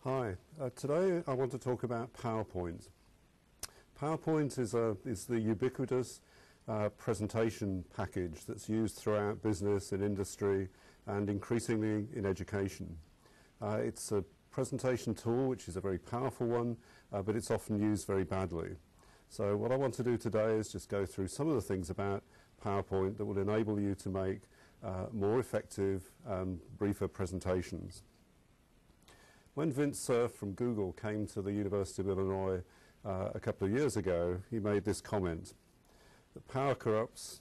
Hi, today I want to talk about PowerPoint. PowerPoint is the ubiquitous presentation package that's used throughout business and industry and increasingly in education. It's a presentation tool which is a very powerful one, but it's often used very badly. So what I want to do today is just go through some of the things about PowerPoint that will enable you to make more effective, briefer presentations. When Vince Cerf from Google came to the University of Illinois a couple of years ago, he made this comment, that power corrupts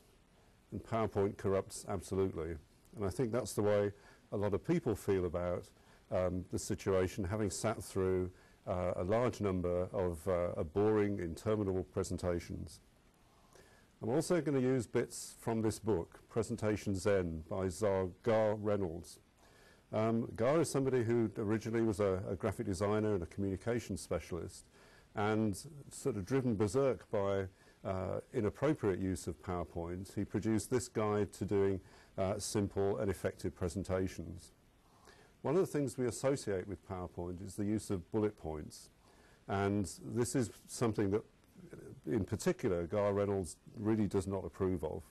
and PowerPoint corrupts absolutely. And I think that's the way a lot of people feel about the situation, having sat through a large number of boring, interminable presentations. I'm also going to use bits from this book, Presentation Zen, by Gar Reynolds. Gar is somebody who originally was a graphic designer and a communications specialist, and sort of driven berserk by inappropriate use of PowerPoint, he produced this guide to doing simple and effective presentations. One of the things we associate with PowerPoint is the use of bullet points, and this is something that in particular Gar Reynolds really does not approve of.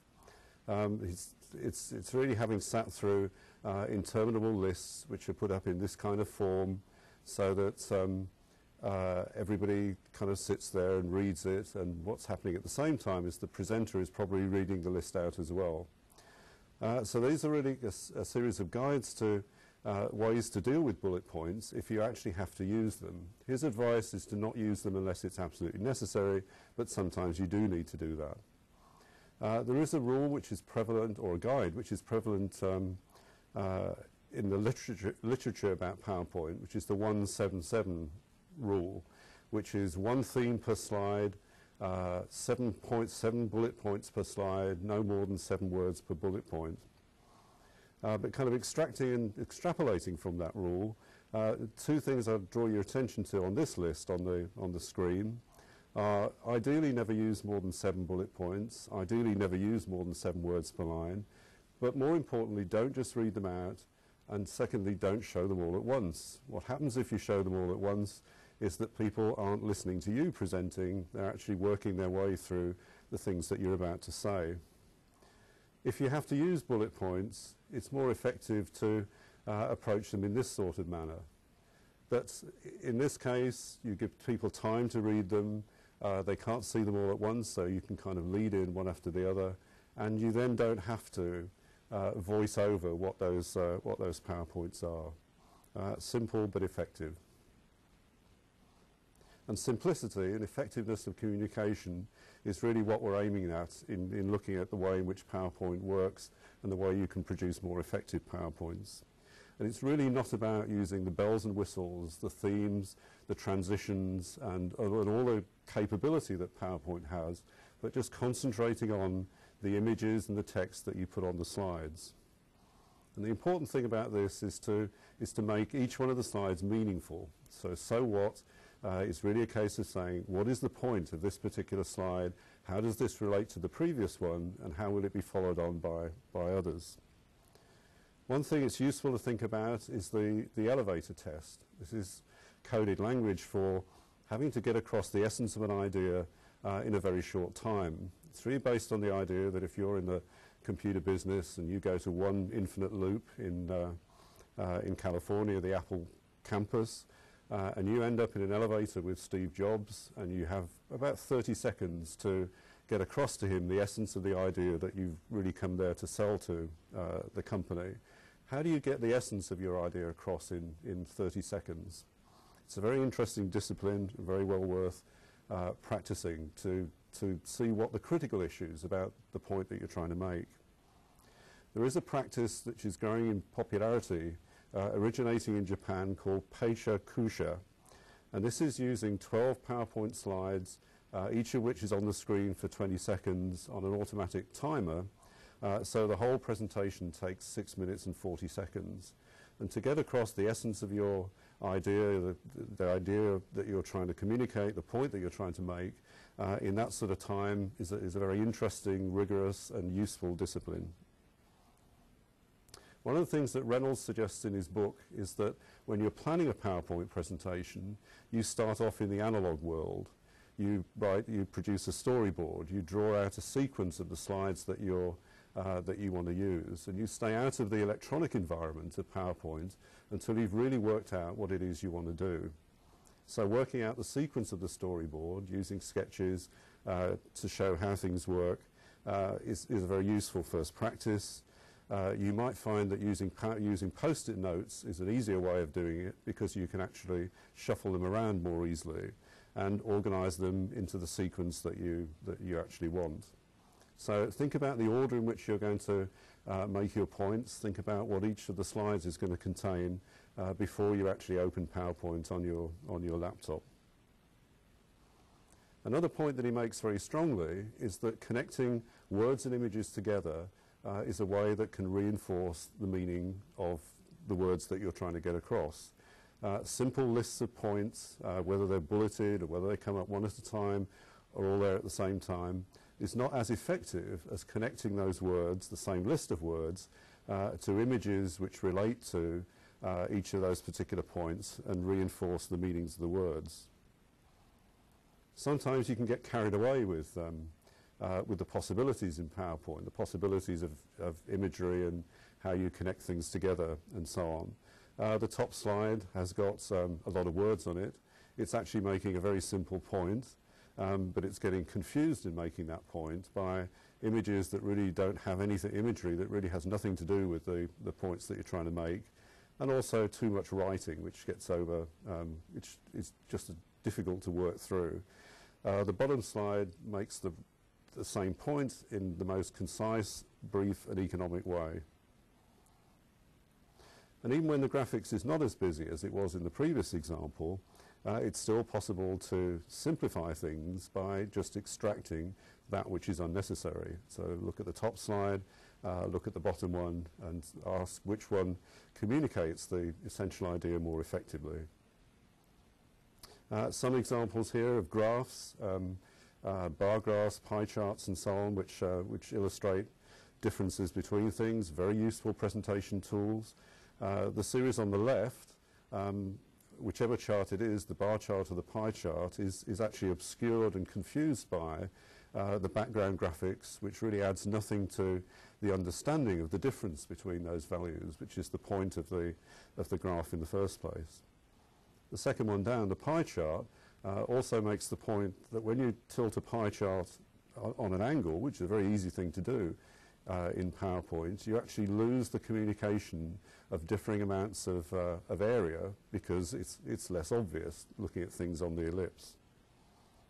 It's really having sat through interminable lists which are put up in this kind of form so that everybody kind of sits there and reads it, and what's happening at the same time is the presenter is probably reading the list out as well. So these are really a series of guides to ways to deal with bullet points if you actually have to use them. His advice is to not use them unless it's absolutely necessary, but sometimes you do need to do that. There is a rule which is prevalent, or a guide which is prevalent in the literature about PowerPoint, which is the 177 rule, which is one theme per slide, 7.7 bullet points per slide, no more than 7 words per bullet point. But kind of extracting and extrapolating from that rule, two things I'll draw your attention to on this list on the screen. Ideally never use more than 7 bullet points, ideally never use more than 7 words per line, but more importantly don't just read them out, and secondly don't show them all at once. What happens if you show them all at once is that people aren't listening to you presenting, they're actually working their way through the things that you're about to say. If you have to use bullet points, it's more effective to approach them in this sort of manner. But in this case, you give people time to read them. They can't see them all at once, so you can kind of lead in one after the other, and you then don't have to voice over what those PowerPoints are. Simple but effective. And simplicity and effectiveness of communication is really what we're aiming at in looking at the way in which PowerPoint works and the way you can produce more effective PowerPoints. And it's really not about using the bells and whistles, the themes, the transitions, and all the capability that PowerPoint has, but just concentrating on the images and the text that you put on the slides. And the important thing about this is to make each one of the slides meaningful. So what is really a case of saying, what is the point of this particular slide? How does this relate to the previous one? And how will it be followed on by others? One thing it's useful to think about is the elevator test. This is coded language for having to get across the essence of an idea in a very short time. It's really based on the idea that if you're in the computer business and you go to one infinite loop in California, the Apple campus, and you end up in an elevator with Steve Jobs, and you have about 30 seconds to get across to him the essence of the idea that you've really come there to sell to the company. How do you get the essence of your idea across in 30 seconds? It's a very interesting discipline, very well worth practicing to see what the critical issues about the point that you're trying to make. There is a practice which is growing in popularity, originating in Japan, called Peisha Kusha, and this is using 12 PowerPoint slides, each of which is on the screen for 20 seconds on an automatic timer, so the whole presentation takes 6 minutes and 40 seconds. And to get across the essence of your idea, the idea that you're trying to communicate, the point that you're trying to make, in that sort of time is a very interesting, rigorous and useful discipline. One of the things that Reynolds suggests in his book is that when you're planning a PowerPoint presentation, you start off in the analog world. You produce a storyboard, you draw out a sequence of the slides that you want to use, and you stay out of the electronic environment of PowerPoint until you've really worked out what it is you want to do. So working out the sequence of the storyboard, using sketches to show how things work, is a very useful first practice. You might find that using post-it notes is an easier way of doing it because you can actually shuffle them around more easily and organize them into the sequence that you actually want. So think about the order in which you're going to make your points. Think about what each of the slides is going to contain before you actually open PowerPoint on your laptop. Another point that he makes very strongly is that connecting words and images together is a way that can reinforce the meaning of the words that you're trying to get across. Simple lists of points, whether they're bulleted or whether they come up one at a time or all there at the same time, is not as effective as connecting those words, the same list of words, to images which relate to each of those particular points and reinforce the meanings of the words. Sometimes you can get carried away with the possibilities in PowerPoint, the possibilities of imagery and how you connect things together and so on. The top slide has got a lot of words on it. It's actually making a very simple point, but it's getting confused in making that point by images that really don't have imagery that really has nothing to do with the points that you're trying to make, and also too much writing, which gets which is just difficult to work through. The bottom slide makes the same point in the most concise, brief and economic way. And even when the graphics is not as busy as it was in the previous example, it's still possible to simplify things by just extracting that which is unnecessary. So look at the top slide, look at the bottom one, and ask which one communicates the essential idea more effectively. Some examples here of graphs, bar graphs, pie charts and so on, which illustrate differences between things, very useful presentation tools. The series on the left, whichever chart it is, the bar chart or the pie chart, is actually obscured and confused by the background graphics, which really adds nothing to the understanding of the difference between those values, which is the point of the graph in the first place. The second one down, the pie chart, also makes the point that when you tilt a pie chart on an angle, which is a very easy thing to do in PowerPoint, you actually lose the communication of differing amounts of area because it's less obvious looking at things on the ellipse.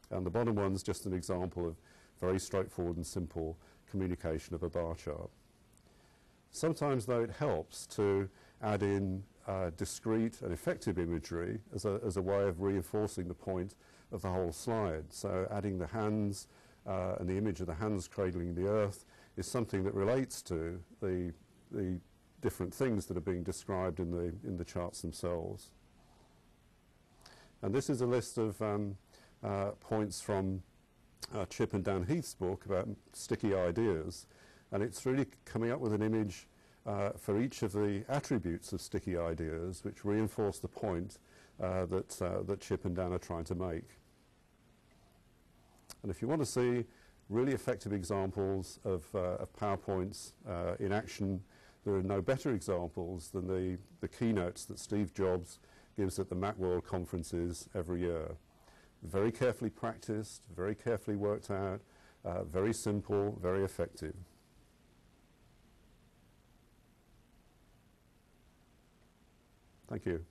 And the bottom one's just an example of very straightforward and simple communication of a bar chart. Sometimes, though, it helps to add in discrete and effective imagery as a way of reinforcing the point of the whole slide. So adding the hands and the image of the hands cradling the earth is something that relates to the different things that are being described in the charts themselves. And this is a list of points from Chip and Dan Heath's book about sticky ideas, and it's really coming up with an image for each of the attributes of sticky ideas which reinforce the point that Chip and Dan are trying to make. And if you want to see really effective examples of PowerPoints in action, there are no better examples than the keynotes that Steve Jobs gives at the Macworld conferences every year. Very carefully practiced, very carefully worked out, very simple, very effective. Thank you.